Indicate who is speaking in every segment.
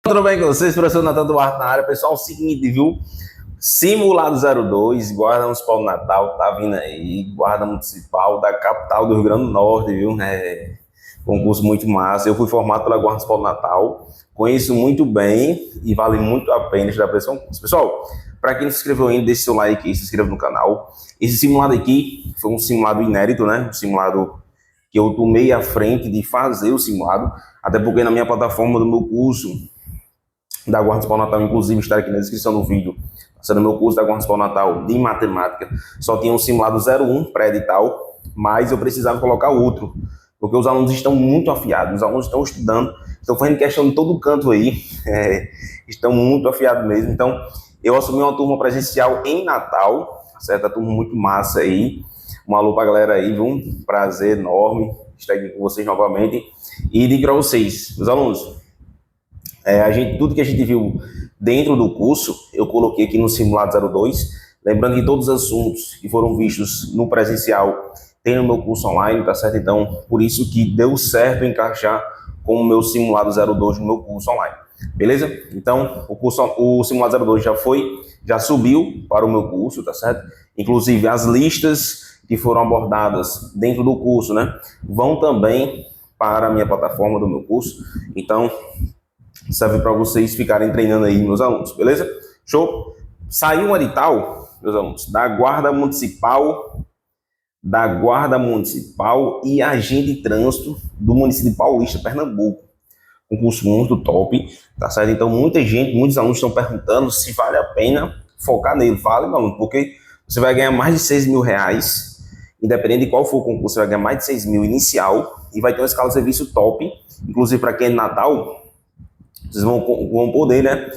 Speaker 1: Tudo bem com vocês? Professor Natan Duarte na área. Pessoal, é o seguinte, viu? Simulado 02, Guarda Municipal do Natal, tá vindo aí. Guarda Municipal da capital do Rio Grande do Norte, viu? É um concurso muito massa. Eu fui formado pela Guarda Municipal do Natal, conheço muito bem e vale muito a pena estudar para esse concurso. Pessoal, para quem não se inscreveu ainda, deixe seu like e se inscreva no canal. Esse simulado aqui foi um simulado inédito, né? Um simulado que eu tomei à frente de fazer o simulado, até porque na minha plataforma do meu curso da Guarda Municipal Natal, inclusive está aqui na descrição do vídeo, sendo meu curso da Guarda Municipal Natal de matemática, só tinha um simulado 01 pré-edital, mas eu precisava colocar outro, porque os alunos estão muito afiados, os alunos estão estudando, estão fazendo questão de todo canto aí, estão muito afiados mesmo. Então eu assumi uma turma presencial em Natal, certa turma muito massa aí, um alô pra galera aí, viu? Um prazer enorme estar aqui com vocês novamente, e digo para vocês, meus alunos, tudo que a gente viu dentro do curso, eu coloquei aqui no simulado 02, lembrando que todos os assuntos que foram vistos no presencial tem no meu curso online, tá certo? Então, por isso que deu certo encaixar com o meu simulado 02 no meu curso online, beleza? Então, o simulado 02 já subiu para o meu curso, tá certo? Inclusive, as listas que foram abordadas dentro do curso, né, vão também para a minha plataforma do meu curso. Então, serve para vocês ficarem treinando aí, meus alunos, beleza? Show? Saiu um edital, meus alunos, da Guarda Municipal e Agente de Trânsito do município de Paulista, Pernambuco. Um curso muito top, tá certo? Então, muitos alunos estão perguntando se vale a pena focar nele. Vale, meu aluno, porque você vai ganhar mais de 6 mil reais, independente de qual for o concurso, você vai ganhar mais de 6 mil inicial e vai ter uma escala de serviço top, inclusive para quem é de Natal. Vocês vão poder, né,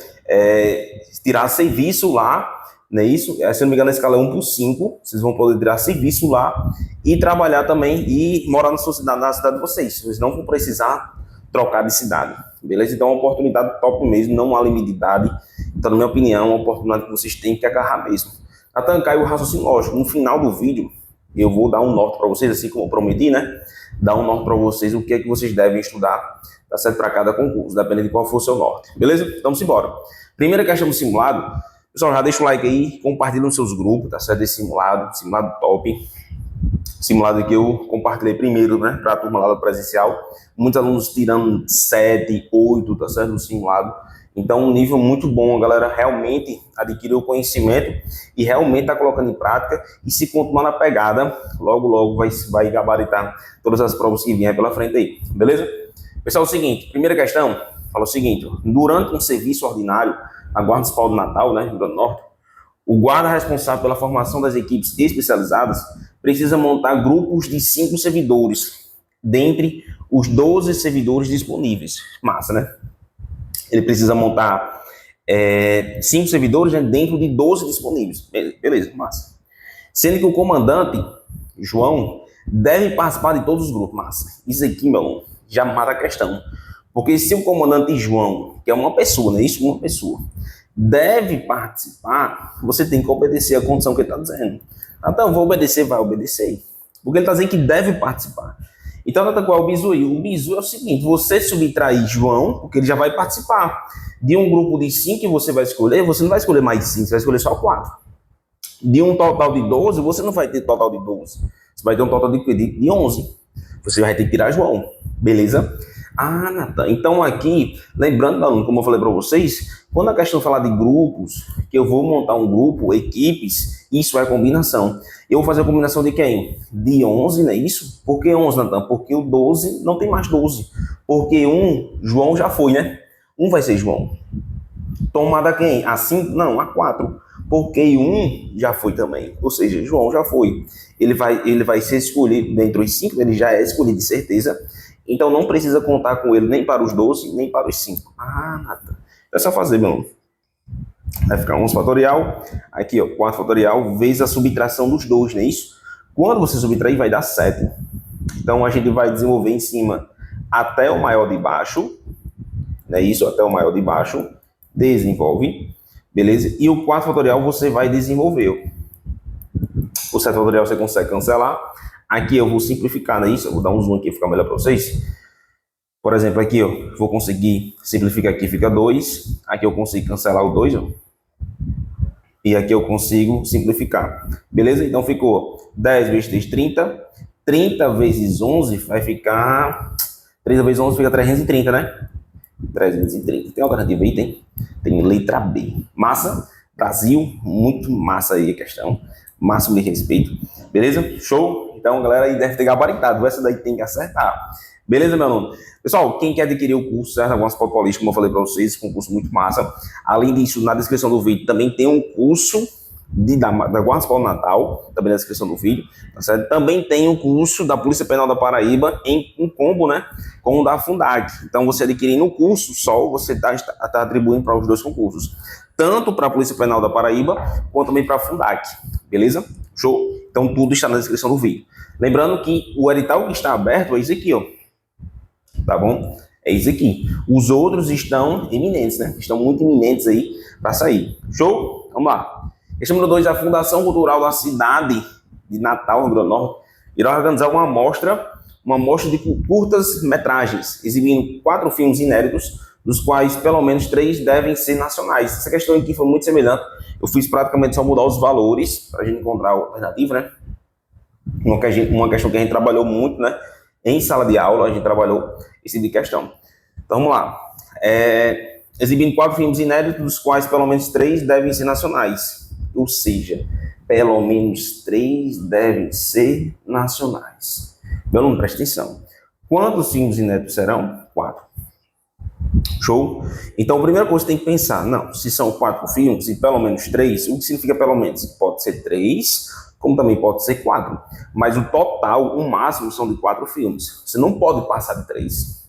Speaker 1: tirar serviço lá, não é isso? Se eu não me engano, a escala é 1/5, vocês vão poder tirar serviço lá e trabalhar também e morar na cidade de vocês. Vocês não vão precisar trocar de cidade, beleza? Então é uma oportunidade top mesmo, não há limite de idade. Então, na minha opinião, é uma oportunidade que vocês têm que agarrar mesmo. Natan, caiu o raciocínio lógico. No final do vídeo, eu vou dar um norte para vocês, assim como eu prometi, né? Dar um norte para vocês, o que é que vocês devem estudar, tá certo, para cada concurso, dependendo de qual for o seu norte, beleza? Então, vamos embora. Primeira questão do simulado, pessoal, já deixa o like aí, compartilha nos seus grupos, tá certo? Esse simulado top, simulado que eu compartilhei primeiro, né, para a turma lá do presencial, muitos alunos tirando 7, 8, tá certo, do simulado. Então, um nível muito bom, a galera realmente adquiriu conhecimento e realmente está colocando em prática, e se continuar na pegada, logo vai gabaritar todas as provas que vierem pela frente aí, beleza? Pessoal, é o seguinte, primeira questão, fala o seguinte: durante um serviço ordinário na Guarda Municipal do Natal, né, Rio Grande do Norte, o guarda responsável pela formação das equipes especializadas precisa montar grupos de 5 servidores, dentre os 12 servidores disponíveis. Massa, né? Ele precisa montar 5 servidores, né, dentro de 12 disponíveis. Beleza, massa. Sendo que o comandante, João, deve participar de todos os grupos. Massa. Isso aqui, meu aluno, já mata a questão. Porque se o comandante João, que é uma pessoa, né, isso, uma pessoa, deve participar, você tem que obedecer a condição que ele está dizendo. Então, vou obedecer, vai obedecer. Porque ele está dizendo que deve participar. Então, qual é o bizu aí? O bizu é o seguinte: você subtrair João, porque ele já vai participar de um grupo de 5 que você vai escolher, você não vai escolher mais 5, você vai escolher só 4. De um total de 12, você não vai ter total de 12. Você vai ter um total de 11. Você vai ter que tirar João, beleza? Ah, Natan, então aqui, lembrando, aluno, como eu falei para vocês, quando a questão falar de grupos, que eu vou montar um grupo, equipes, isso é combinação. Eu vou fazer a combinação de quem? De 11, não é isso? Por que 11, Natan? Porque o 12 não tem mais 12. Porque João já foi, né? Vai ser João. Tomada quem? A 5? Não, a 4. Porque já foi também. Ou seja, João já foi. Ele vai ser escolhido dentre os 5, ele já é escolhido de certeza. Então não precisa contar com ele nem para os 12, nem para os 5. Ah, Natan. É só fazer, meu. Vai ficar 11 fatorial. Aqui, ó, 4 fatorial, vezes a subtração dos 2, não é isso? Quando você subtrair, vai dar 7. Então a gente vai desenvolver em cima até o maior de baixo. Não é isso? Até o maior de baixo. Desenvolve. Beleza? E o 4 fatorial você vai desenvolver. O 7 fatorial você consegue cancelar. Aqui eu vou simplificar, não é isso? Eu vou dar um zoom aqui, ficar melhor para vocês. Por exemplo, aqui, ó, vou conseguir simplificar aqui, fica 2. Aqui eu consigo cancelar o 2, ó. E aqui eu consigo simplificar. Beleza? Então ficou 10 vezes 3, 30. 30 vezes 11 vai ficar... 30 vezes 11 fica 330, né? 330. Tem alternativa aí? Tem. Tem letra B. Massa. Brasil. Muito massa aí a questão. Máximo de respeito. Beleza? Show? Então, galera aí deve ter gabaritado. Essa daí tem que acertar. Beleza, meu aluno? Pessoal, quem quer adquirir o curso, certo? Algumas Paulista, como eu falei para vocês, um curso muito massa. Além disso, na descrição do vídeo também tem um curso da Guarda Escola Natal, também na descrição do vídeo, tá certo? Também tem o curso da Polícia Penal da Paraíba em um combo, né, com o da Fundac. Então, você adquirindo o curso só, você está atribuindo para os dois concursos, tanto para a Polícia Penal da Paraíba, quanto também para a Fundac, beleza? Show? Então, tudo está na descrição do vídeo. Lembrando que o edital que está aberto é esse aqui, ó, tá bom? É isso aqui. Os outros estão iminentes, né? Estão muito iminentes aí para sair. Show? Vamos lá. Questão número 2, a Fundação Cultural da cidade de Natal, Rio Grande do Norte, irá organizar uma mostra de curtas-metragens, exibindo 4 filmes inéditos, dos quais pelo menos 3 devem ser nacionais. Essa questão aqui foi muito semelhante. Eu fiz praticamente só mudar os valores para a gente encontrar a alternativa, né? Uma questão que a gente trabalhou muito, né? Em sala de aula, a gente trabalhou esse tipo de questão. Então, vamos lá. Exibindo 4 filmes inéditos, dos quais pelo menos 3 devem ser nacionais. Ou seja, pelo menos 3 devem ser nacionais. Meu aluno, presta atenção. Quantos filmes inéditos serão? 4. Show? Então, a primeira coisa que você tem que pensar, não, se são 4 filmes e pelo menos 3, o que significa pelo menos? Pode ser 3, como também pode ser 4. Mas o total, o máximo, são de 4 filmes. Você não pode passar de 3.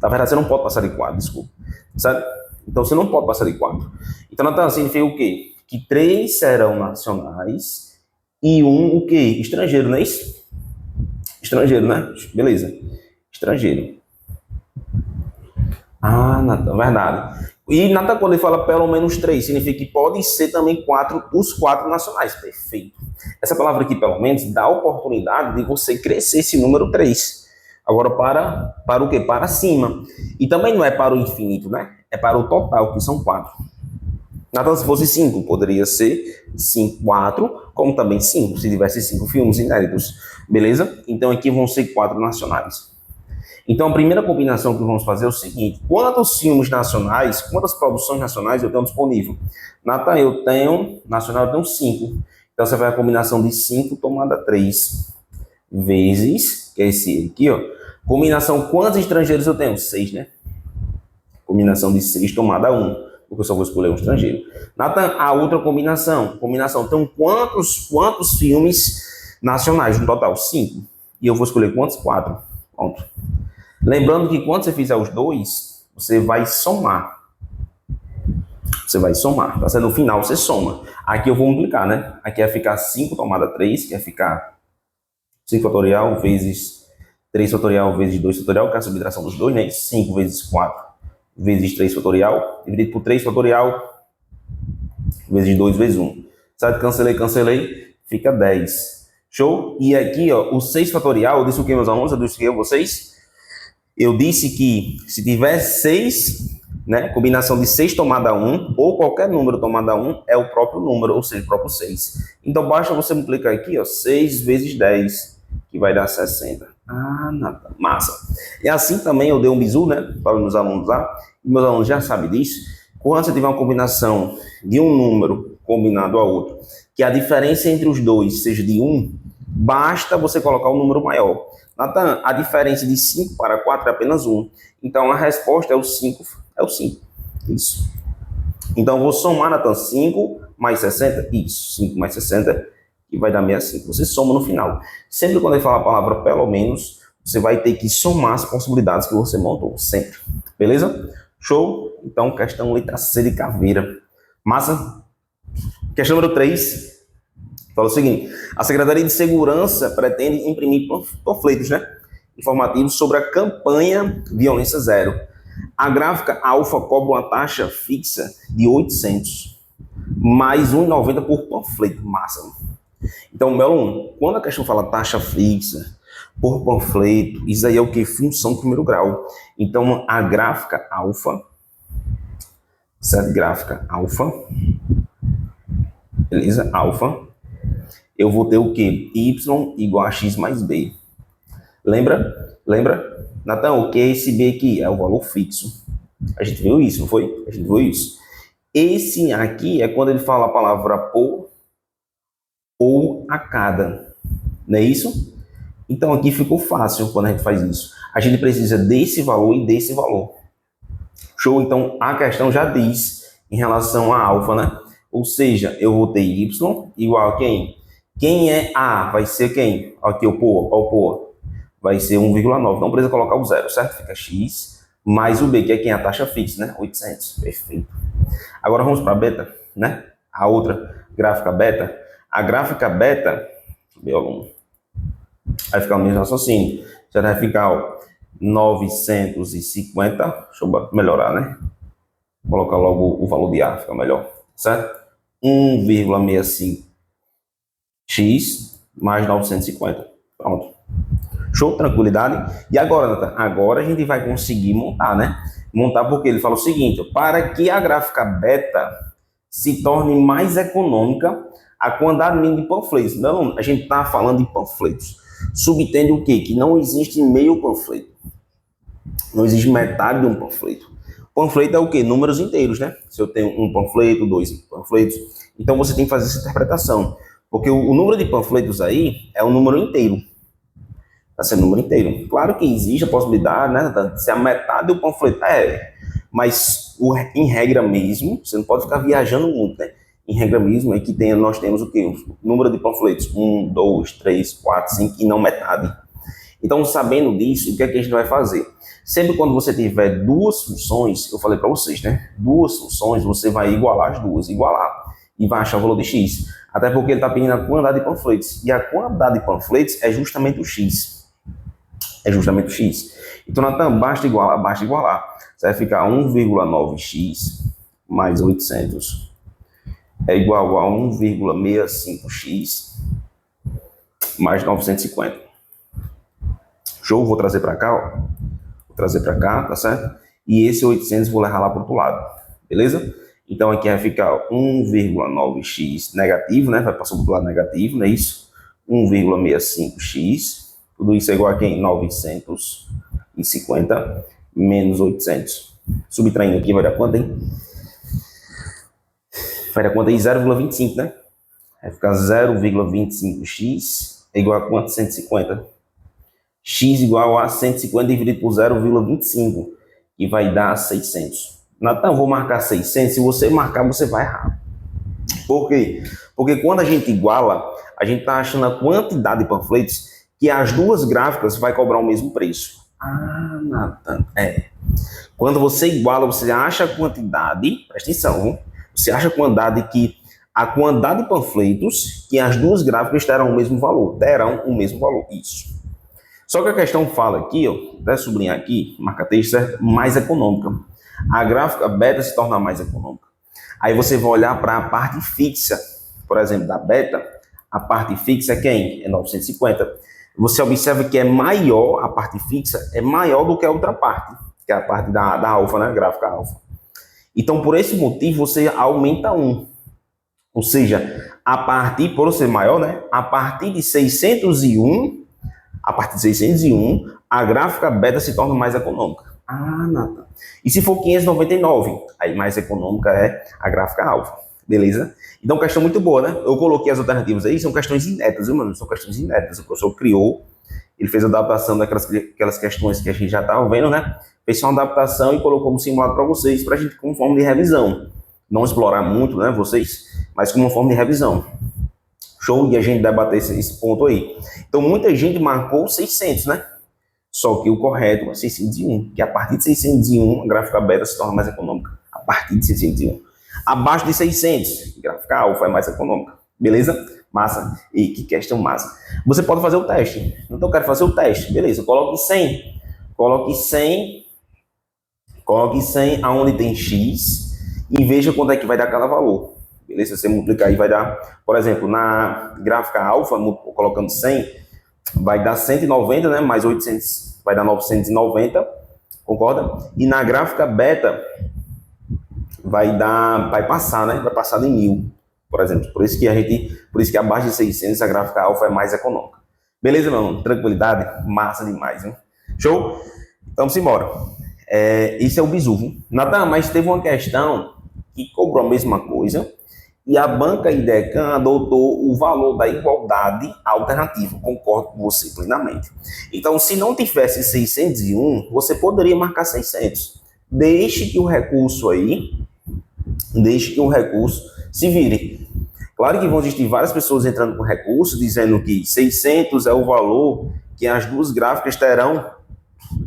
Speaker 1: Na verdade, você não pode passar de 4, desculpa. Certo? Então, você não pode passar de 4. Então, Natan, significa o quê? Que 3 serão nacionais e 1, o quê? Estrangeiro, não é isso? Estrangeiro, né? Beleza. Estrangeiro. Ah, Natan, verdade. E, Natan, quando ele fala pelo menos 3, significa que podem ser também 4, os 4 nacionais. Perfeito. Essa palavra aqui, pelo menos, dá a oportunidade de você crescer esse número 3. Agora, para o quê? Para cima. E também não é para o infinito, né? É para o total, que são 4. Natan, se fosse 5, poderia ser 5, 4, como também 5, se tivesse 5 filmes inéditos. Beleza? Então, aqui vão ser 4 nacionais. Então, a primeira combinação que vamos fazer é o seguinte: quantos filmes nacionais, quantas produções nacionais eu tenho disponível? Natan, eu tenho 5. Então, você vai a combinação de 5 tomada 3 vezes, que é esse aqui, ó. Combinação, quantos estrangeiros eu tenho? 6, né? Combinação de 6 tomada 1, porque eu só vou escolher um estrangeiro. Natan, a outra combinação. Então, quantos filmes nacionais no total? 5. E eu vou escolher quantos? 4. Pronto. Lembrando que quando você fizer os 2, você vai somar. Tá certo? No final você soma. Aqui eu vou multiplicar, né? Aqui vai ficar 5 tomada 3, que vai ficar 5 fatorial vezes 3 fatorial vezes 2 fatorial, que é a subtração dos 2, né? 5 vezes 4 vezes 3 fatorial, dividido por 3 fatorial, vezes 2 vezes 1. Certo? Cancelei, fica 10. Show? E aqui, ó, o 6 fatorial, eu disse o que, meus alunos? Eu disse o que a vocês? Eu disse que se tiver 6, né, combinação de 6 tomada 1, ou qualquer número tomada 1, é o próprio número, ou seja, o próprio 6. Então, basta você multiplicar aqui, ó, 6 vezes 10, que vai dar 60. Ah, nada, massa. E assim também eu dei um bizu, né, para os meus alunos lá, e meus alunos já sabem disso. Quando você tiver uma combinação de um número combinado a outro, que a diferença entre os dois seja de 1, basta você colocar um número maior. Natan, a diferença de 5 para 4 é apenas 1. Então, a resposta é o 5. É o 5. Isso. Então, eu vou somar, Natan, 5 mais 60. Isso, 5 mais 60, que vai dar 65. Você soma no final. Sempre quando ele fala a palavra pelo menos, você vai ter que somar as possibilidades que você montou. Sempre. Beleza? Show? Então, questão letra C de caveira. Massa? Questão número 3. Fala o seguinte: a Secretaria de Segurança pretende imprimir panfletos, né, informativos sobre a campanha Violência Zero. A gráfica Alfa cobra uma taxa fixa de 800, mais 1,90 por panfleto. Massa. Então, meu aluno, quando a questão fala taxa fixa, por panfleto, isso aí é o que? Função do primeiro grau. Então, a gráfica alfa, certo? Gráfica alfa, beleza? Alfa, eu vou ter o que? Y igual a x mais b. Lembra? Lembra? Natan, o que é esse b aqui? É o valor fixo. A gente viu isso, não foi? A gente viu isso. Esse aqui é quando ele fala a palavra por ou a cada. Não é isso? Então aqui ficou fácil quando a gente faz isso. A gente precisa desse valor e desse valor. Show? Então a questão já diz em relação a alfa, né? Ou seja, eu vou ter y igual a quem? Quem é A? Vai ser quem? Aqui o por. Vai ser 1,9. Não precisa colocar o zero, certo? Fica x mais o b, que é quem? A taxa fixa, né? 800. Perfeito. Agora vamos para beta, né? A outra gráfica beta. A gráfica beta, meu aluno, vai ficar o mesmo raciocínio. Já vai ficar, ó, 950. Deixa eu melhorar, né? Vou colocar logo o valor de A, fica melhor, certo? 1,65x mais 950. Pronto. Show, tranquilidade? E agora, Nathan? Agora a gente vai conseguir montar, né? Montar porque ele fala o seguinte: para que a gráfica beta se torne mais econômica, a quantidade mínima de panfletos. Não, a gente está falando de panfletos. Subtende o quê? Que não existe meio panfleto. Não existe metade de um panfleto. Panfleto é o quê? Números inteiros, né? Se eu tenho um panfleto, 2 panfletos. Então você tem que fazer essa interpretação. Porque o número de panfletos aí é um número inteiro. Está sendo um número inteiro. Claro que existe a possibilidade, né, de ser a metade do panfleto. Mas em regra mesmo, você não pode ficar viajando muito, né? Em regra mesmo é que nós temos o quê? O número de panfletos. 1, 2, 3, 4, 5 e não metade. Então, sabendo disso, o que é que a gente vai fazer? Sempre quando você tiver duas funções, eu falei para vocês, né? Duas funções, você vai igualar as duas, igualar, e vai achar o valor de x. Até porque ele está pedindo a quantidade de panfletos. E a quantidade de panfletos é justamente o x. É justamente o x. Então, Natan, basta igualar, basta igualar. Você vai ficar 1,9x mais 800 é igual a 1,65x mais 950. Show? Vou trazer para cá, ó. Vou trazer para cá, tá certo? E esse 800 vou levar lá para o outro lado, beleza? Então aqui vai ficar 1,9x negativo, né? Vai passar para o outro lado negativo, não é isso? 1,65x. Tudo isso é igual a quem? 950 menos 800. Subtraindo aqui vai dar quanto, hein? Vai dar quanto aí? 0,25, né? Vai ficar 0,25x é igual a quanto? 150. X igual a 150 dividido por 0,25, que vai dar 600. Natan, vou marcar 600. Se você marcar, você vai errar. Por quê? Porque quando a gente iguala, a gente está achando a quantidade de panfletos que as duas gráficas vai cobrar o mesmo preço. Ah, Natan, Quando você iguala, você acha a quantidade, presta atenção, você acha a quantidade de panfletos que as duas gráficas terão o mesmo valor. Isso. Só que a questão fala aqui, ó, até sublinhar aqui, marca texto, certo? Mais econômica. A gráfica beta se torna mais econômica. Aí você vai olhar para a parte fixa, por exemplo, da beta, a parte fixa é quem? É 950. Você observa que é maior, a parte fixa é maior do que a outra parte, que é a parte da alfa, né? Gráfica alfa. Então, por esse motivo, você aumenta 1. Ou seja, por ser maior, né? A partir de 601, a gráfica beta se torna mais econômica. Ah, Nathan. E se for 599? Aí mais econômica é a gráfica alfa. Beleza? Então, questão muito boa, né? Eu coloquei as alternativas aí, são questões inéditas, viu, mano? São questões inéditas. O professor criou, ele fez a adaptação daquelas questões que a gente já estava vendo, né? Fez uma adaptação e colocou um simulado para vocês, para a gente como forma de revisão. Não explorar muito, né, vocês, mas como forma de revisão. Show? E a gente debater esse ponto aí. Então, muita gente marcou 600, né? Só que o correto é 601, que a partir de 601, a gráfica beta se torna mais econômica. A partir de 601. Abaixo de 600, a gráfica alfa é mais econômica. Beleza? Massa. E que questão massa. Você pode fazer o teste. Então, eu quero fazer o teste. Beleza, coloque 100. Coloque 100 aonde tem x e veja quanto é que vai dar cada valor. Beleza? Se você multiplicar aí, vai dar, por exemplo, na gráfica alfa, colocando 100, vai dar 190, né? Mais 800, vai dar 990, concorda? E na gráfica beta vai passar, né? Vai passar de 1000, por exemplo. Por isso que abaixo de 600 a gráfica alfa é mais econômica. Beleza, meu irmão? Tranquilidade? Massa demais, hein? Show? Então, simbora. Isso é o bizu, viu? Natan, mas teve uma questão que cobrou a mesma coisa e a banca IDECAM adotou o valor da igualdade alternativa. Concordo com você plenamente. Então, se não tivesse 601, você poderia marcar 600. Deixe que o recurso se vire. Claro que vão existir várias pessoas entrando com recurso, dizendo que 600 é o valor que as duas gráficas terão,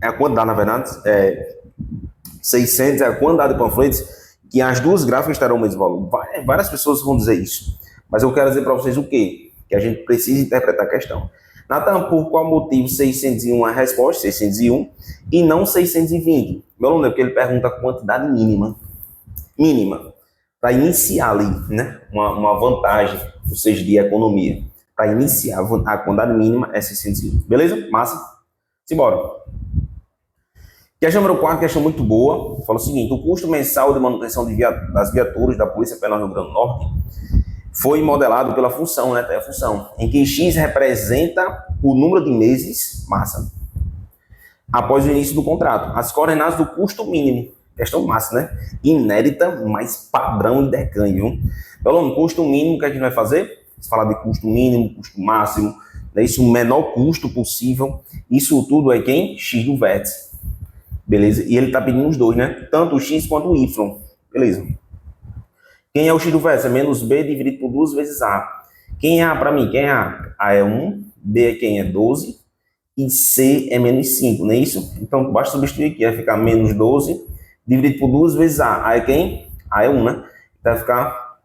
Speaker 1: é a quantidade, na verdade, 600 é a quantidade de panfletos, que as duas gráficas terão o mesmo valor. Várias pessoas vão dizer isso. Mas eu quero dizer para vocês o quê? Que a gente precisa interpretar a questão. Natan, por qual motivo 601 é a resposta, 601, e não 620? Meu aluno, é porque ele pergunta a quantidade mínima, para iniciar ali, né, uma vantagem, ou seja, de economia. Para iniciar, a quantidade mínima é 601. Beleza? Massa? Simbora. Questão número 4, questão muito boa. Fala o seguinte: o custo mensal de manutenção das viaturas da Polícia Penal do Rio Grande do Norte foi modelado pela função, né? Tem a função, em que X representa o número de meses, massa, após o início do contrato. As coordenadas do custo mínimo. Questão massa, né? Inédita, mas padrão e IDECAM, viu? Então, custo mínimo, o que a gente vai fazer? Se falar de custo mínimo, custo máximo, né? Isso, o menor custo possível. Isso tudo é quem? X do vértice. Beleza? E ele está pedindo os dois, né? Tanto o X quanto o Y. Beleza? Quem é o X do vértice? É menos B dividido por 2 vezes A. Quem é A para mim? Quem é A? A é 1, B é quem? É 12, e C é menos 5, não é isso? Então, basta substituir aqui, vai ficar menos 12 dividido por 2 vezes A. A é quem? A é 1, né? Então, vai ficar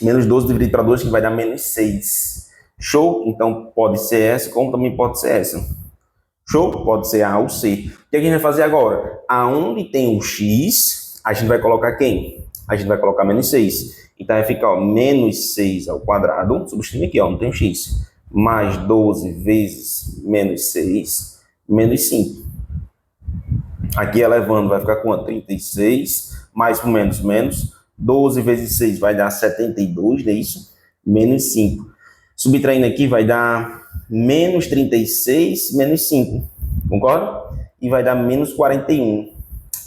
Speaker 1: menos 12 dividido para 2, que vai dar menos 6. Show? Então, pode ser essa, como também pode ser essa. Show? Pode ser A ou C. O que a gente vai fazer agora? Aonde tem o X, a gente vai colocar quem? A gente vai colocar menos 6. Então, vai ficar, ó, menos 6 ao quadrado. Substituindo aqui, ó, não tem o X. Mais 12 vezes menos 6, menos 5. Aqui elevando vai ficar quanto? 36, mais por menos. 12 vezes 6 vai dar 72, não é isso? Menos 5. Subtraindo aqui vai dar menos 36, menos 5. Concorda? E vai dar menos 41.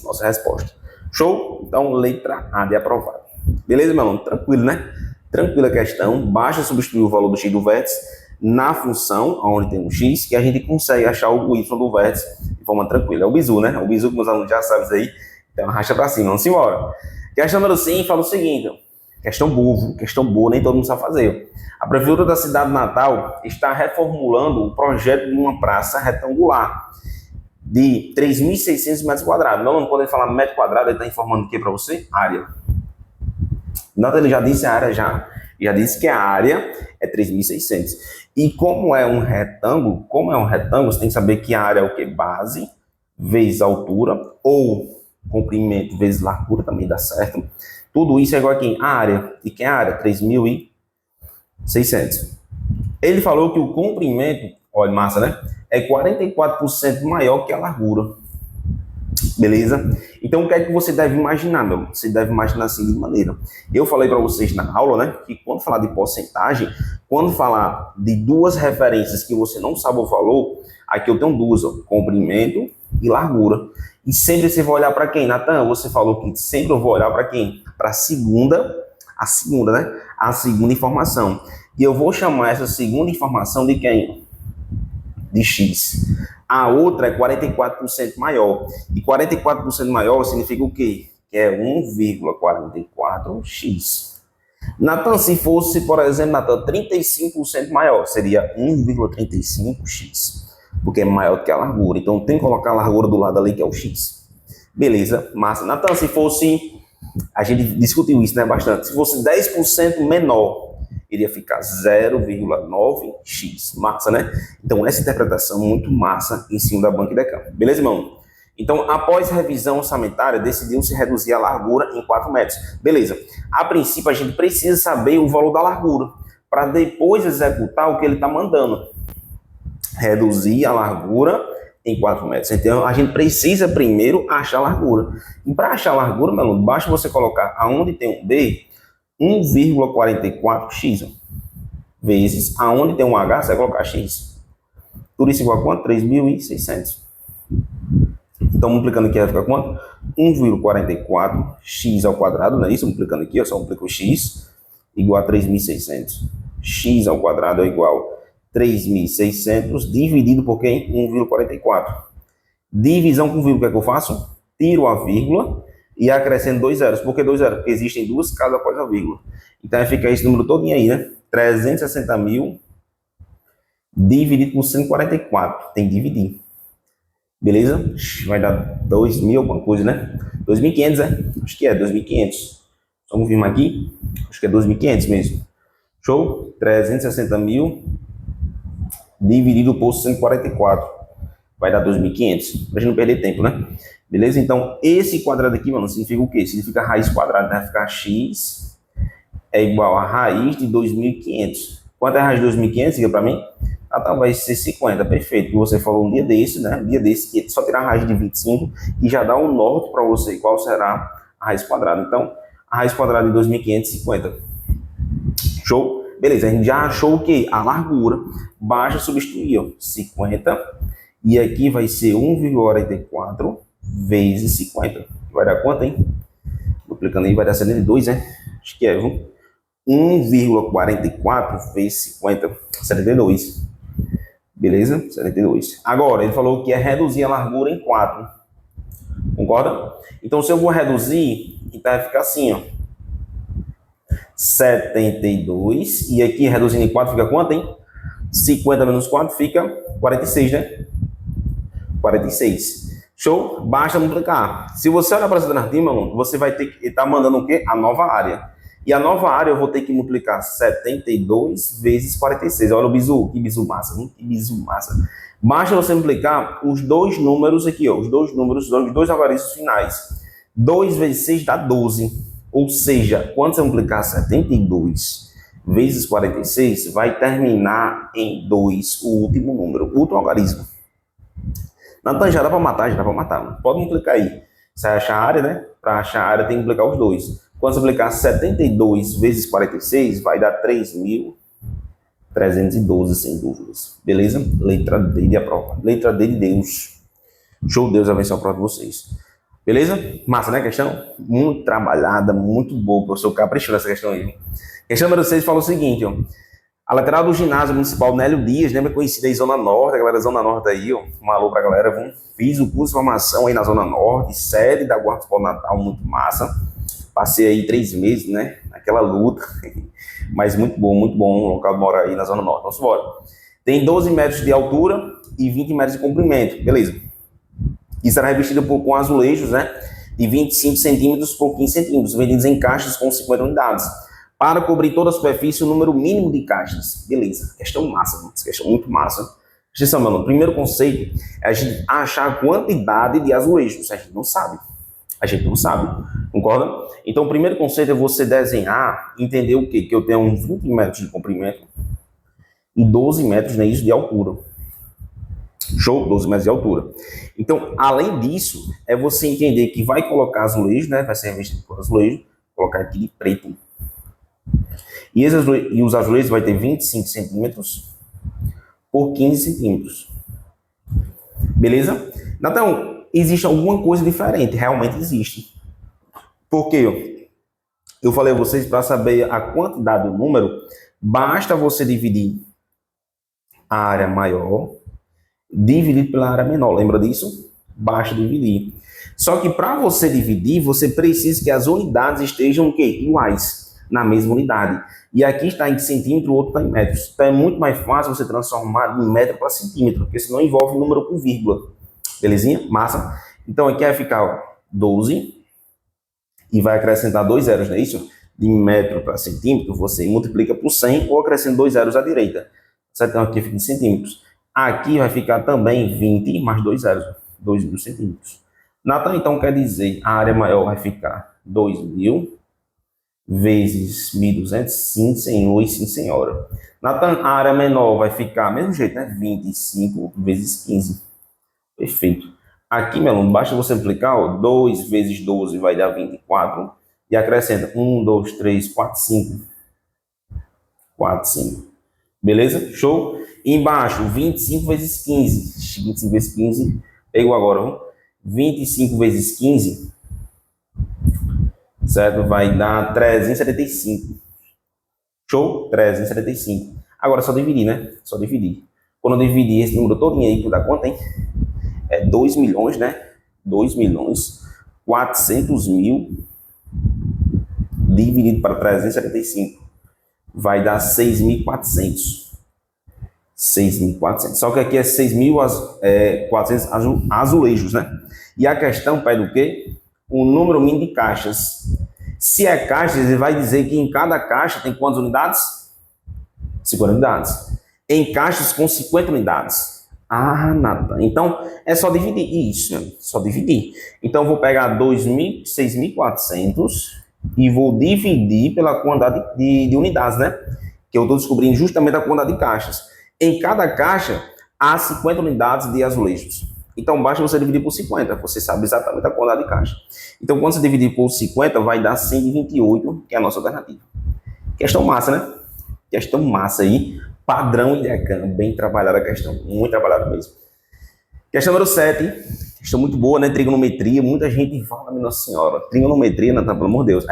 Speaker 1: Nossa resposta. Show? Então, letra A de aprovado. Beleza, meu irmão? Tranquilo, né? Tranquila a questão. Basta substituir o valor do X do vértice na função, onde tem um X, que a gente consegue achar o Y do vértice de forma tranquila. É o bizu, né? O bizu que meus alunos já sabem isso aí. Então, racha pra cima. Vamos embora. Questão número 5 fala o seguinte. Questão boa, nem todo mundo sabe fazer. A Prefeitura da cidade de Natal está reformulando o projeto de uma praça retangular de 3.600 metros quadrados. Não quando ele falar metro quadrado, ele está informando o que para você? Área. Nota, ele já disse a área já disse que a área é 3.600. E como é um retângulo, você tem que saber que a área é o que? Base vezes altura, ou comprimento vezes largura, também dá certo. Tudo isso é igual aqui, a área. E que é a área? 3.600. Ele falou que o comprimento, olha, massa, né? É 44% maior que a largura. Beleza? Então, o que é que você deve imaginar, meu irmão? Você deve imaginar da seguinte maneira. Eu falei para vocês na aula, né, que quando falar de porcentagem, quando falar de duas referências que você não sabe o valor, aqui eu tenho duas, ó, comprimento e largura. E sempre você vai olhar para quem? Natan, você falou que sempre eu vou olhar para quem? Para a segunda, né? A segunda informação. E eu vou chamar essa segunda informação de quem? De X. A outra é 44% maior. E 44% maior significa o quê? Que é 1,44x. Natan, se fosse, por exemplo, Natan, 35% maior, seria 1,35x. Porque é maior do que a largura. Então tem que colocar a largura do lado ali, que é o x. Beleza, massa. Natan, se fosse, a gente discutiu isso, né, bastante. Se fosse 10% menor, iria ficar 0,9x. Massa, né? Então, essa interpretação muito massa em cima da banca IDECAM. Beleza, irmão? Então, após a revisão orçamentária, decidiu-se reduzir a largura em 4 metros. Beleza. A princípio, a gente precisa saber o valor da largura para depois executar o que ele está mandando. reduzir a largura em 4 metros. Então, a gente precisa primeiro achar a largura. E para achar a largura, meu aluno, basta você colocar aonde tem um B, 1,44x, vezes aonde tem um H, você vai colocar x. Tudo isso igual a quanto? 3.600. Então, multiplicando aqui vai ficar quanto? 1,44x ao quadrado, não é isso? Multiplicando aqui, eu só multiplico x, igual a 3.600. X ao quadrado é igual a 3.600 dividido por quem? 1,44. Divisão com vírgula, o que é que eu faço? Tiro a vírgula e acrescento 2 zeros. Por que 2 zeros? Porque existem duas casas após a vírgula. Então, vai ficar esse número todinho aí, né? 360.000 dividido por 144. Tem que dividir. Beleza? Vai dar 2.000 alguma coisa, né? 2.500, né? Acho que é 2.500. Vamos confirmar aqui. Acho que é 2.500 mesmo. Show? 360.000 dividido por 144. Vai dar 2.500. Pra gente não perder tempo, né? Beleza? Então, esse quadrado aqui, mano, significa o quê? Significa a raiz quadrada. Vai ficar x é igual a raiz de 2.500. Quanto é a raiz de 2.500? Diga pra mim. Ah, tá, vai ser 50, perfeito. Que você falou um dia desse, né? Um dia desse, que só tirar a raiz de 25 e já dá um norte para você. Qual será a raiz quadrada? Então, a raiz quadrada de 2.550. Show? Beleza, a gente já achou o quê? A largura. Basta substituir, ó, 50. E aqui vai ser 1,44 vezes 50. Vai dar quanto, hein? Duplicando aí, vai dar 72, né? Acho que é, viu? 1,44 vezes 50, 72. Beleza? 72. Agora, ele falou que é reduzir a largura em 4. Concorda? Então, se eu vou reduzir, então vai ficar assim, ó. 72. E aqui, reduzindo em 4, fica quanto, hein? 50 menos 4 fica 46, né? 46. Show? Basta multiplicar. Se você olhar para essa alternativa, você vai ter que estar mandando o quê? A nova área. E a nova área eu vou ter que multiplicar 72 vezes 46. Olha o bizu, que bizu massa, hein? Que bizu massa. Basta você multiplicar os dois números aqui, ó, os dois números, os dois algarismos finais. 2 vezes 6 dá 12. Ou seja, quando você multiplicar 72 vezes 46, vai terminar em 2, o último número, o último algarismo. Natan, já dá para matar, já dá para matar. Pode multiplicar aí. Você vai achar a área, né? Para achar a área tem que multiplicar os dois. Quando você multiplicar 72 vezes 46, vai dar 3.312, sem dúvidas. Beleza? Letra D de aprova. Letra D de Deus. Show, Deus abençoe a prova de vocês. Beleza? Massa, né, questão? Muito trabalhada, muito boa. O professor caprichou nessa questão aí. Questão número 6 fala o seguinte, ó. A lateral do ginásio municipal Nélio Dias, lembra, conhecida aí Zona Norte, a galera da Zona Norte aí, ó. Um alô pra galera, viu? Fiz o curso de formação aí na Zona Norte, sede da Guarda Municipal Natal, muito massa. Passei aí 3 meses, né, naquela luta, mas muito bom, o local mora aí na Zona Norte. Vamos embora. Tem 12 metros de altura e 20 metros de comprimento, beleza. E será revestida com azulejos, né, de 25 centímetros por 15 centímetros, vendidos em caixas com 50 unidades. Para cobrir toda a superfície, o número mínimo de caixas. Beleza, questão massa, questão muito massa. Atenção, meu nome. Primeiro conceito é a gente achar a quantidade de azulejos. A gente não sabe. Concorda? Então, o primeiro conceito é você desenhar, entender o quê? Que eu tenho uns 20 metros de comprimento e 12 metros, né, isso, de altura. Show? 12 metros de altura. Então, além disso, é você entender que vai colocar azulejo, né? Vai ser revestido por azulejo, colocar aqui de preto. E os azulejos vai ter 25 centímetros por 15 centímetros. Beleza? Então, existe alguma coisa diferente, realmente existe. Por quê? Eu falei a vocês, para saber a quantidade do número, basta você dividir a área maior, dividir pela área menor. Lembra disso? Basta dividir. Só que para você dividir, você precisa que as unidades estejam o quê? Iguais, na mesma unidade. E aqui está em centímetro, o outro está em metros. Então é muito mais fácil você transformar de metro para centímetro, porque senão envolve número com vírgula. Belezinha? Massa. Então aqui vai ficar, ó, 12 e vai acrescentar 2 zeros, não é isso? De metro para centímetro, você multiplica por 100 ou acrescenta 2 zeros à direita. Certo? Então aqui fica em centímetros. Aqui vai ficar também 20 mais 2 zeros, 2.000 centímetros. Natan, então quer dizer, a área maior vai ficar 2.000 vezes 1.200, sim, senhor e sim, senhora. Natan, a área menor vai ficar, mesmo jeito, né? 25 vezes 15. Perfeito. Aqui, meu aluno, basta você aplicar, ó, 2 vezes 12 vai dar 24. E acrescenta 1, 2, 3, 4, 5. 4, 5. Beleza? Show? E embaixo, 25 vezes 15. 25 vezes 15, pegou agora, viu? 25 vezes 15, certo? Vai dar 375. Show? 375. Agora é só dividir, né? Só dividir. Quando eu dividir esse número todinho aí, que dá quanto, hein? É 2 milhões, né? 2 milhões 400 mil dividido para 375 vai dar 6.400. 6.400. Só que aqui é 6.400 azulejos, né? E a questão pede o quê? O número mínimo de caixas. Se é caixa, ele vai dizer que em cada caixa tem quantas unidades? 50 unidades. Em caixas com 50 unidades. Ah, nada. Então, é só dividir. Isso, só dividir. Então, eu vou pegar 6.400 e vou dividir pela quantidade de unidades, né? Que eu estou descobrindo justamente a quantidade de caixas. Em cada caixa, há 50 unidades de azulejos. Então, basta você dividir por 50. Você sabe exatamente a quantidade de caixa. Então, quando você dividir por 50, vai dar 128, que é a nossa alternativa. Questão massa, né? Questão massa aí. Padrão IDECAM. Bem trabalhada a questão. Muito trabalhada mesmo. Questão número 7. Questão muito boa, né? Trigonometria. Muita gente fala, minha senhora, trigonometria, Natan, pelo amor de Deus.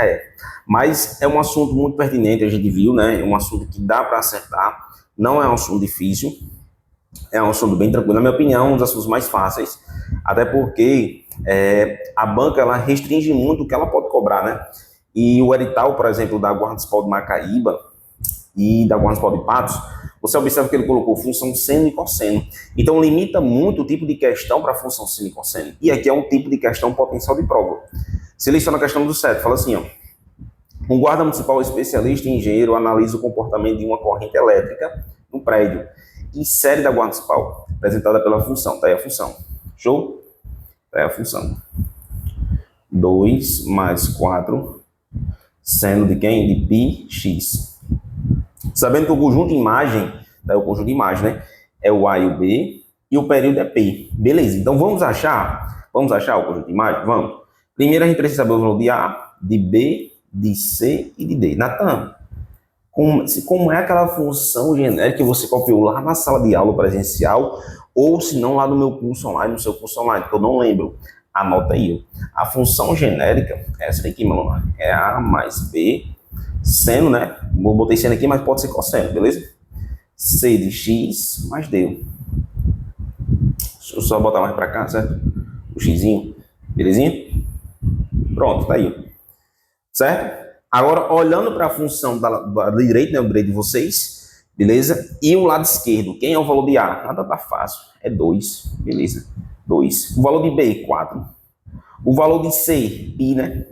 Speaker 1: Mas é um assunto muito pertinente, a gente viu, né? É um assunto que dá para acertar. Não é um assunto difícil. É um assunto bem tranquilo. Na minha opinião, um dos assuntos mais fáceis. Até porque a banca, ela restringe muito o que ela pode cobrar, né? E o edital, por exemplo, da Guarda Municipal de Macaíba e da Guarda Municipal de Patos, você observa que ele colocou função seno e cosseno. Então, limita muito o tipo de questão para a função seno e cosseno. E aqui é um tipo de questão potencial de prova. Seleciona a questão número 7. Fala assim, ó. Um guarda municipal especialista em engenheiro analisa o comportamento de uma corrente elétrica no prédio. Insere da guarda municipal, apresentada pela função. Tá aí a função. Show? Tá aí a função. 2 mais 4, seno de quem? De πx. Sabendo que o conjunto de imagem, tá, o conjunto de imagem, né? É o A e o B, e o período é P. Beleza, então vamos achar o conjunto de imagem? Vamos. Primeiro a gente precisa saber o valor de A, de B, de C e de D. Natan, como é aquela função genérica que você copiou lá na sala de aula presencial, ou se não lá no meu curso online, no seu curso online, que eu não lembro. Anota aí. A função genérica é essa daqui, meu aluno. É A mais B, seno, né? Eu botei seno aqui, mas pode ser cosseno, beleza? C de X mais D. Deixa eu só botar mais para cá, certo? O xzinho, belezinha? Pronto, tá aí. Certo? Agora, olhando para a função da direita, né, o direito de vocês, beleza? E o lado esquerdo, quem é o valor de A? Nada tá fácil, é 2, beleza? 2. O valor de B, 4. O valor de C, π, né?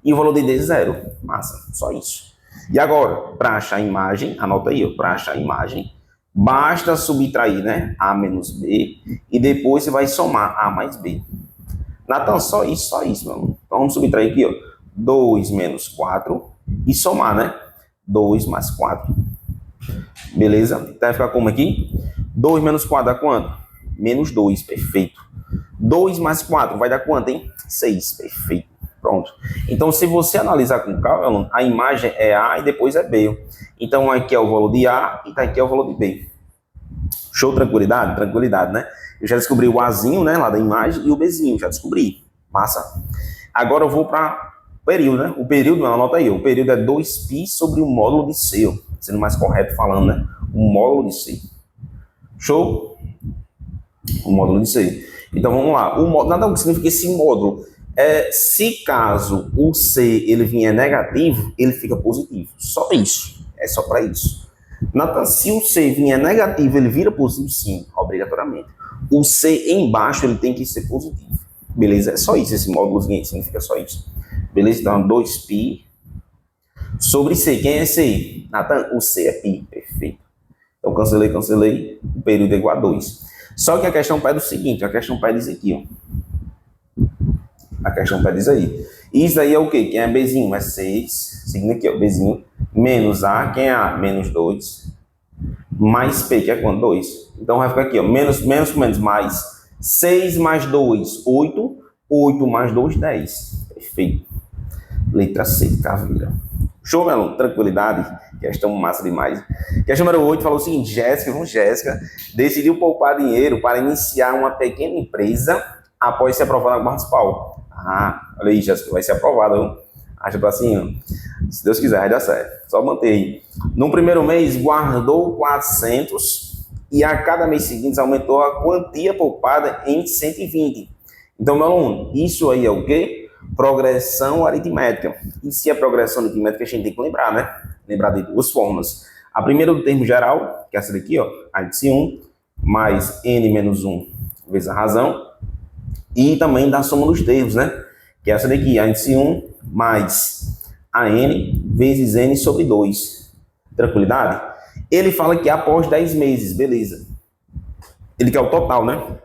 Speaker 1: E o valor de D, 0. Massa, só isso. E agora, para achar a imagem, anota aí, para achar a imagem, basta subtrair, né? A menos B, e depois você vai somar A mais B. Natan, só isso, meu amor. Então vamos subtrair aqui, ó. 2 menos 4 e somar, né? 2 mais 4. Beleza? Então vai ficar como aqui? 2 menos 4 dá quanto? Menos 2, perfeito. 2 mais 4 vai dar quanto, hein? 6, perfeito. Pronto. Então, se você analisar com calma, a imagem é A e depois é B. Então, aqui é o valor de A e aqui é o valor de B. Show, tranquilidade? Tranquilidade, né? Eu já descobri o Azinho, né, lá da imagem, e o Bzinho, já descobri. Massa. Agora eu vou para o período, né? O período, anota aí, o período é 2π sobre o módulo de C, ó, sendo mais correto falando, né? O módulo de C. Show? O módulo de C. Então, vamos lá. O módulo, nada o que significa esse módulo. Se caso o C ele vier negativo, ele fica positivo. Só isso. É só para isso. Natan, se o C vier negativo, ele vira positivo? Sim, obrigatoriamente. O C embaixo ele tem que ser positivo. Beleza? É só isso. Esse módulo significa só isso. Beleza? Então, 2π sobre C. Quem é C? Natan, o C é π. Perfeito. Então, cancelei. O período é igual a 2. Só que a questão pede o seguinte. A questão pede isso aqui, ó. A questão pede isso aí. Isso aí é o quê? Quem é Bzinho? É 6 seguindo aqui, ó, Bzinho, menos A, quem é A? Menos 2, mais P, que é quanto? 2. Então vai ficar aqui, ó, menos com menos, mais 6 mais 2, 8, 8 mais 2, 10. Perfeito. Letra C, caveira. Show, meu aluno? Tranquilidade? Questão massa demais. Questão número 8 falou o seguinte: Jéssica decidiu poupar dinheiro para iniciar uma pequena empresa após ser aprovada na municipal. Ah, olha aí, Jéssica, vai ser aprovada, viu? Acha pra cima. Se Deus quiser, vai dar certo. Só manter aí. No primeiro mês, guardou 400 e a cada mês seguinte aumentou a quantia poupada em 120. Então, meu aluno, isso aí é o quê? Progressão aritmética. E se é progressão aritmética, a gente tem que lembrar, né? Lembrar de duas formas. A primeira do termo geral, que é essa daqui, ó, a índice 1, mais n menos 1 vezes a razão. E também da soma dos termos, né? Que é essa daqui, a índice 1 mais a n vezes n sobre 2. Tranquilidade? Ele fala que após 10 meses, beleza. Ele quer o total, né?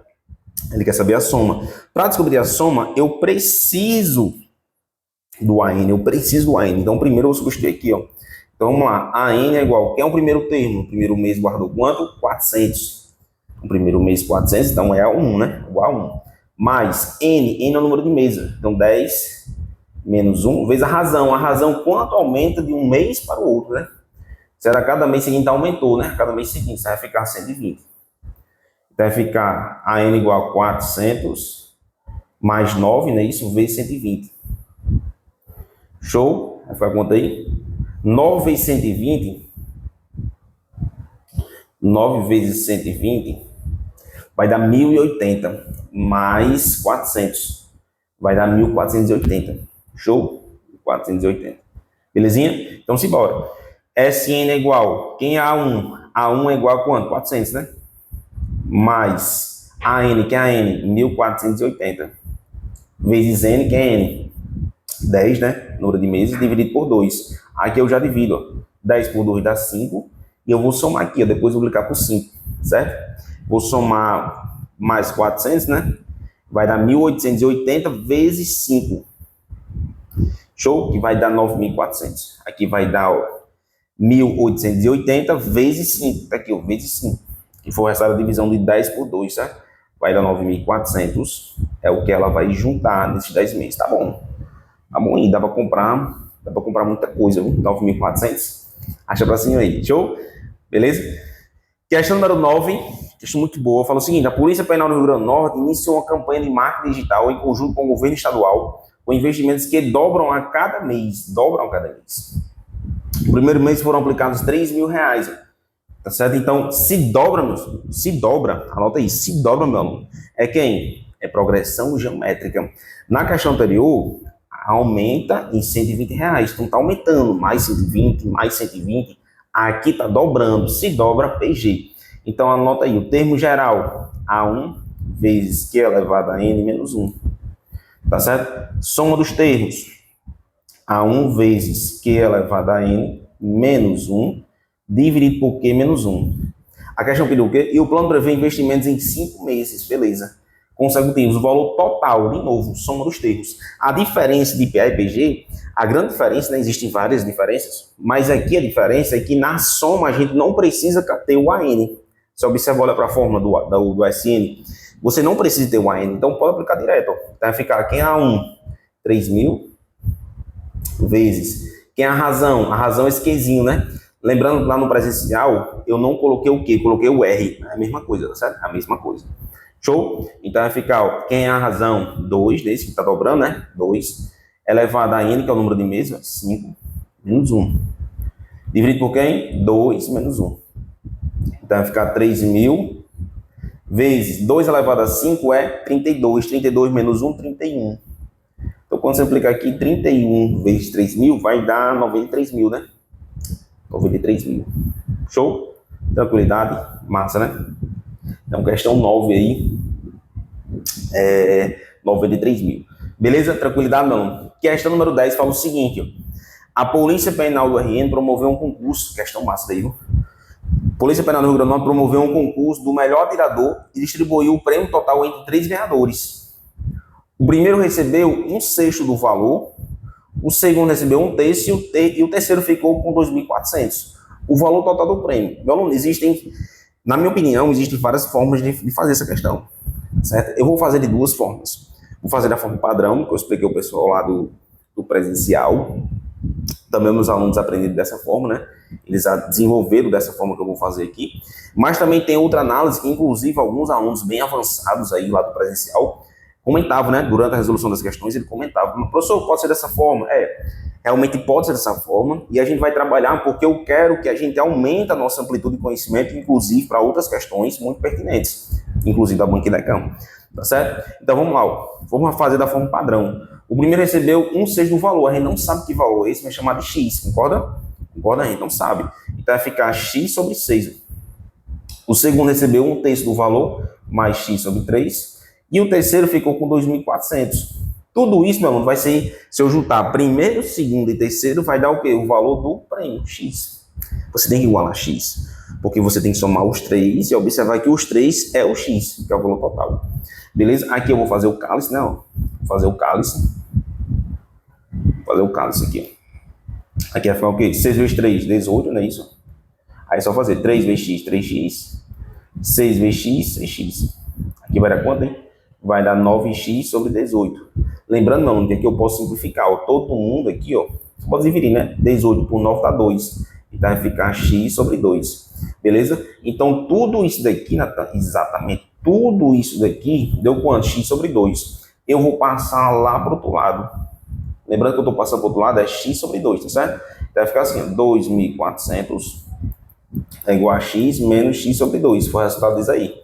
Speaker 1: Ele quer saber a soma. Para descobrir a soma, eu preciso do AN. Então, primeiro eu vou substituir aqui, ó. Então, vamos lá. AN é igual. Quem é o primeiro termo? O primeiro mês guardou quanto? 400. O primeiro mês, 400, então é 1, né? Igual a 1. Mais N é o número de meses. Então, 10 menos 1 vezes a razão. A razão, quanto aumenta de um mês para o outro, né? Será cada mês seguinte aumentou, né? Cada mês seguinte, vai ficar 120. Então, vai ficar a N igual a 400 mais 9, né? Isso, vezes 120. Show? Vai ficar a conta aí. 9 vezes 120. 9 vezes 120 vai dar 1.080. Mais 400. Vai dar 1.480. Show? 480. Belezinha? Então, simbora. SN é igual. Quem é A1? A1 é igual a quanto? 400, né? Mais AN, que é a N? 1.480. Vezes N, que é N? 10, né? Número de meses, dividido por 2. Aqui eu já divido, ó. 10 por 2 dá 5. E eu vou somar aqui, ó. Depois eu vou multiplicar por 5, certo? Vou somar mais 400, né? Vai dar 1.880 vezes 5. Show? Que vai dar 9.400. Aqui vai dar, ó, 1.880 vezes 5. Tá aqui, ó, vezes 5. Que for essa divisão de 10 por 2, certo? Vai dar 9.400. É o que ela vai juntar nesses 10 meses. Tá bom. Tá bom aí, dá pra comprar muita coisa, viu? 9.400. Acha pra cima aí, show? Beleza? Questão número 9, questão muito boa, fala o seguinte: a Polícia Penal do Rio Grande do Norte iniciou uma campanha de marketing digital em conjunto com o governo estadual, com investimentos que dobram a cada mês. No primeiro mês foram aplicados R$3.000, tá certo? Então, se dobra, anota aí, se dobra, meu aluno, é quem? É progressão geométrica. Na questão anterior, aumenta em R$120. Então, tá aumentando, mais 120, mais 120. Aqui tá dobrando, se dobra, PG. Então, anota aí, o termo geral, A1 vezes Q elevado a N menos 1. Tá certo? Soma dos termos, A1 vezes Q elevado a N menos 1, dividido por Q menos 1. A questão pediu o quê? E o plano prevê investimentos em 5 meses, beleza. Consecutivos, o valor total, de novo, soma dos termos. A diferença de PA e PG, a grande diferença, né, existem várias diferenças, mas aqui a diferença é que na soma a gente não precisa ter o AN. Você observa, olha para a fórmula do SN, você não precisa ter o AN, então pode aplicar direto. Ó. Então vai ficar quem é A1? 3.000 vezes. Quem é a razão? A razão é esse Qzinho, né? Lembrando que lá no presencial, eu não coloquei o Q, coloquei o R. É a mesma coisa, tá certo? É a mesma coisa. Show? Então vai ficar, ó, quem é a razão? 2, desse que está dobrando, né? 2. Elevado a N, que é o número de meses, 5, menos 1. Dividido por quem? 2 menos 1. Então vai ficar 3.000 vezes 2 elevado a 5 é 32. 32 menos 1, 31. Então quando você aplicar aqui, 31 vezes 3.000 vai dar 93.000, né? 93.000. Show? Tranquilidade? Massa, né? Então, questão 9 aí, 93.000. Beleza? Tranquilidade, não. Questão número 10 fala o seguinte, ó. A Polícia Penal do RN promoveu um concurso, questão massa daí, viu? Polícia Penal do Rio Grande do Norte promoveu um concurso do melhor atirador e distribuiu o prêmio total entre 3 ganhadores. O primeiro recebeu 1/6 do valor, o segundo recebeu 1/3 e o terceiro ficou com 2.400. O valor total do prêmio. Meu aluno, na minha opinião, existem várias formas de fazer essa questão, certo? Eu vou fazer de duas formas. Vou fazer da forma padrão, que eu expliquei ao pessoal lá do presencial. Também meus alunos aprenderam dessa forma, né? Eles desenvolveram dessa forma que eu vou fazer aqui. Mas também tem outra análise que, inclusive, alguns alunos bem avançados aí lá do presencial comentavam, né? Durante a resolução das questões, ele comentava: professor, pode ser dessa forma? Realmente pode ser dessa forma. E a gente vai trabalhar porque eu quero que a gente aumente a nossa amplitude de conhecimento, inclusive para outras questões muito pertinentes, inclusive da banca e da cama. Tá certo? Então vamos lá, ó. Vamos fazer da forma padrão. O primeiro recebeu 1/6 do valor, a gente não sabe que valor é esse, vai chamar de x, concorda? Concorda? A gente não sabe. Então vai ficar x sobre 6. O segundo recebeu 1/3 do valor, mais x sobre 3. E o terceiro ficou com 2.400. Tudo isso, meu aluno, vai ser, se eu juntar primeiro, segundo e terceiro, vai dar o quê? O valor do prêmio, x. Você tem que igualar x, porque você tem que somar os 3 e observar que os 3 é o x, que é o valor total. Beleza? Aqui eu vou fazer o cálice, né? Vou fazer o cálice. Vou fazer o cálice aqui. Aqui vai ficar o quê? 6 vezes 3, 18, não é isso? Aí é só fazer 3 vezes x, 3x. 6 vezes x, 6x. Aqui vai dar quanto, hein? Vai dar 9x sobre 18. Lembrando, não, que aqui eu posso simplificar. Ó, todo mundo aqui, ó, você pode dividir, né? 18 por 9 dá 2. Então vai ficar x sobre 2. Beleza? Então tudo isso daqui, Natan, exatamente tudo isso daqui deu quanto? X sobre 2. Eu vou passar lá para o outro lado. Lembrando que eu estou passando para o outro lado, é x sobre 2, tá certo? Então vai ficar assim, 2.400 é igual a x menos x sobre 2. Foi o resultado disso aí.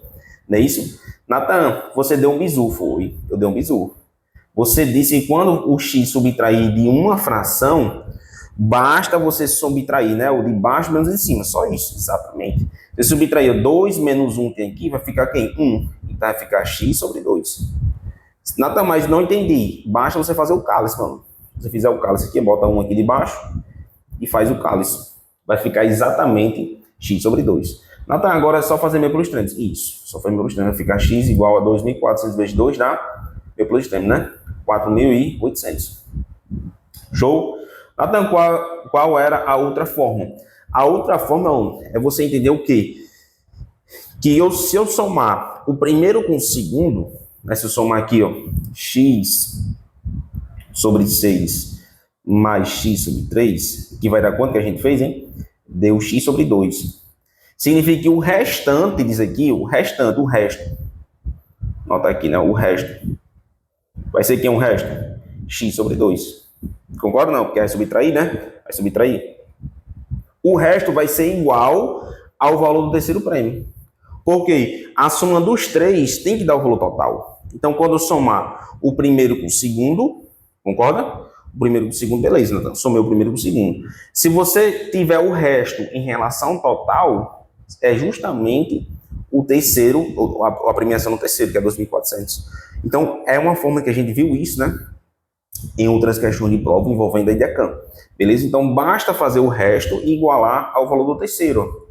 Speaker 1: Não é isso? Natan, você deu um bizu, foi? Eu dei um bizu. Você disse que quando o x subtrair de uma fração, basta você subtrair, né? O de baixo menos o de cima, só isso, exatamente. Você subtrair 2 menos 1 tem aqui, vai ficar quem? 1. Então vai ficar x sobre 2. Nada mais, não entendi. Basta você fazer o cálice, mano. Se você fizer o cálice aqui, bota 1 aqui de baixo e faz o cálice. Vai ficar exatamente x sobre 2. Natan, agora é só fazer meu pelos extremos. Isso, só fazer meu pelos extremos. Vai ficar x igual a 2.400 vezes 2 dá meu pelos extremos, né? 4.800. Show? Natan, qual era a outra forma? A outra forma é você entender o quê? Que se eu somar o primeiro com o segundo, né, se eu somar aqui, ó, x sobre 6 mais x sobre 3, que vai dar quanto que a gente fez, hein? Deu x sobre 2. Significa que o restante, diz aqui, o resto, nota aqui, né, o resto, vai ser quem o resto? X sobre 2. Concorda ou não? Porque vai subtrair, né? Vai subtrair. O resto vai ser igual ao valor do terceiro prêmio. Porque a soma dos 3 tem que dar o valor total. Então, quando eu somar o primeiro com o segundo, concorda? O primeiro com o segundo, beleza, então somei o primeiro com o segundo. Se você tiver o resto em relação total, é justamente o terceiro, a premiação no terceiro, que é 2.400. Então, é uma forma que a gente viu isso, né? Em outras questões de prova envolvendo a IDECAM. Beleza? Então, basta fazer o resto e igualar ao valor do terceiro,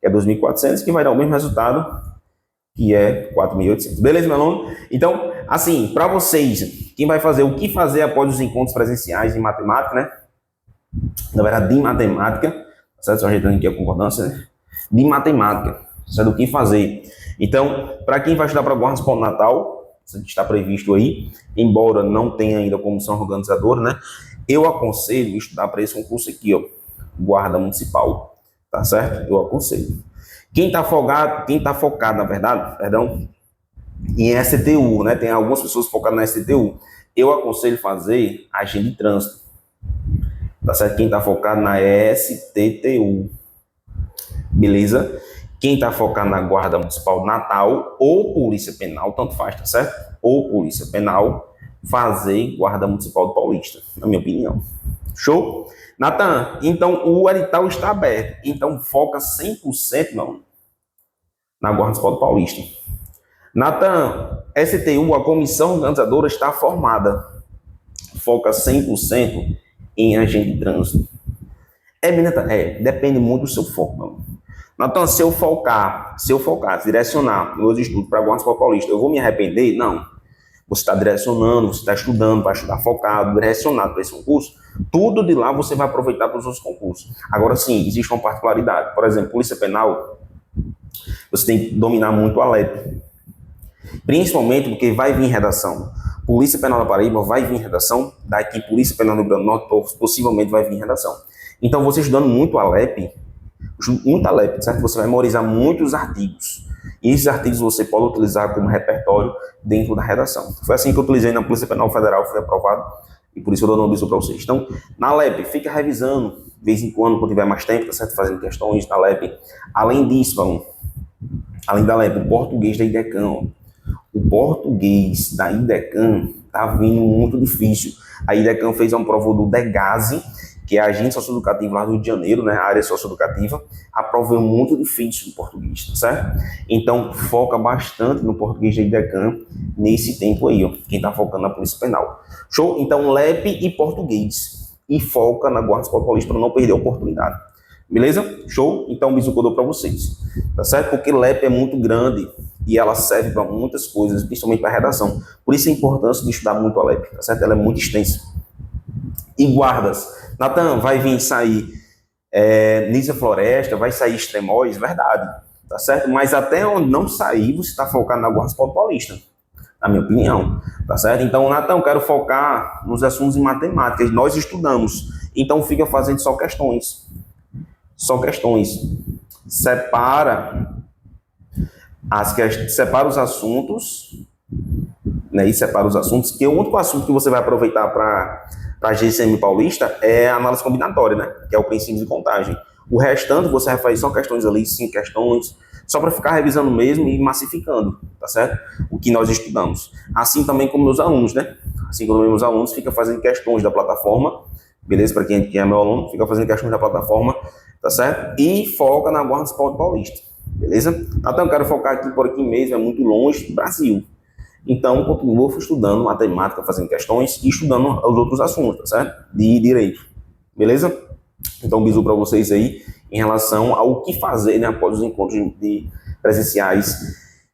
Speaker 1: que é 2.400, que vai dar o mesmo resultado, que é 4.800. Beleza, meu aluno? Então, assim, para vocês, quem vai fazer o que fazer após os encontros presenciais de matemática, né? Na verdade, de matemática, certo? Só ajeitando aqui a concordância, né? De matemática, certo? O que fazer. Então, para quem vai estudar para a Guarda Municipal do Natal, está previsto aí, embora não tenha ainda comissão organizadora, né? Eu aconselho estudar para esse concurso aqui, ó, Guarda Municipal, tá certo? Eu aconselho. Quem tá focado, na verdade, perdão, em STU, né? Tem algumas pessoas focadas na STU. Eu aconselho fazer agente de trânsito, tá certo? Quem tá focado na STTU, beleza? Quem está focado na Guarda Municipal do Natal ou Polícia Penal, tanto faz, tá certo? Ou Polícia Penal, fazer Guarda Municipal do Paulista, na minha opinião. Show? Natan, então o edital está aberto. Então foca 100% não, na Guarda Municipal do Paulista. Natan, STU, a comissão organizadora está formada. Foca 100% em agente de trânsito. Depende muito do seu foco, não. Então, se eu focar, direcionar meus estudos para a Guarda Municipal Paulista, eu vou me arrepender? Não. você está direcionando, você está estudando, vai estudar focado, direcionado para esse concurso, tudo de lá você vai aproveitar para os outros concursos. Agora sim, existe uma particularidade. Por exemplo, Polícia Penal, você tem que dominar muito a LEP. Principalmente porque vai vir redação. Polícia Penal da Paraíba vai vir redação, daqui Polícia Penal do Rio Grande do Norte possivelmente vai vir redação. Então você estudando muito a LEP, certo? Você vai memorizar muitos artigos. E esses artigos você pode utilizar como repertório dentro da redação. Foi assim que eu utilizei na Polícia Penal Federal, foi aprovado, e por isso eu dou um aviso para vocês. Então, na LEP, fica revisando, de vez em quando tiver mais tempo, tá certo? Fazendo questões na LEP. Além disso, aluno, além da LEP, o português da IDECAM, o português da IDECAM tá vindo muito difícil. A IDECAM fez uma prova do DEGASE, que é a agente socioeducativa lá do Rio de Janeiro, né, a área socioeducativa, a prova é muito difícil em português, tá certo? Então, foca bastante no português da IDECAM nesse tempo aí, ó, quem tá focando na Polícia Penal. Show? Então, LEP e português. E foca na Guarda Municipal Paulista para não perder a oportunidade. Beleza? Show? Então, o bisu que eu dou para vocês, tá certo? Porque LEP é muito grande e ela serve para muitas coisas, principalmente para redação. Por isso a importância de estudar muito a LEP, tá certo? Ela é muito extensa. E guardas. Natan, vai vir sair Nízia Floresta, vai sair Extremóis, verdade, tá certo? Mas até onde não sair, você está focado na Guarda Municipal Paulista, na minha opinião, tá certo? Então, Natan, eu quero focar nos assuntos em matemática, nós estudamos, então fica fazendo só questões. Só questões. Separa os assuntos, né? E separa os assuntos, que o único assunto que você vai aproveitar para a GCM Paulista é a análise combinatória, né? Que é o princípio de contagem. O restante você vai fazer só questões ali, 5 questões, só para ficar revisando mesmo e massificando, tá certo? O que nós estudamos. Assim também como meus alunos, né? Assim como meus alunos ficam fazendo questões da plataforma, beleza? Para quem é meu aluno, fica fazendo questões da plataforma, tá certo? E foca na Guarda Municipal Paulista, beleza? Então eu quero focar aqui por aqui mesmo, é muito longe do Brasil. Então, continuo estudando matemática, fazendo questões e estudando os outros assuntos, tá certo? De direito, beleza? Então, um bisu para vocês aí em relação ao que fazer, né, após os encontros presenciais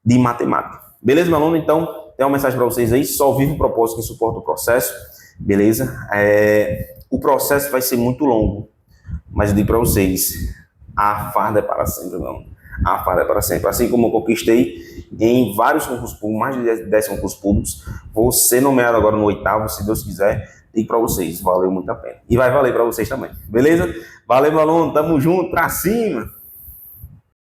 Speaker 1: de matemática. Beleza, meu aluno? Então, tem uma mensagem para vocês aí, só vive o propósito que suporta o processo, beleza? O processo vai ser muito longo, mas eu digo para vocês, a farda é para sempre, meu aluno. A farda é para sempre. Assim como eu conquistei em vários concursos públicos, mais de 10 concursos públicos, vou ser nomeado agora no 8º, se Deus quiser, digo para vocês, valeu muito a pena. E vai valer para vocês também, beleza? Valeu, meu aluno, tamo junto, pra cima!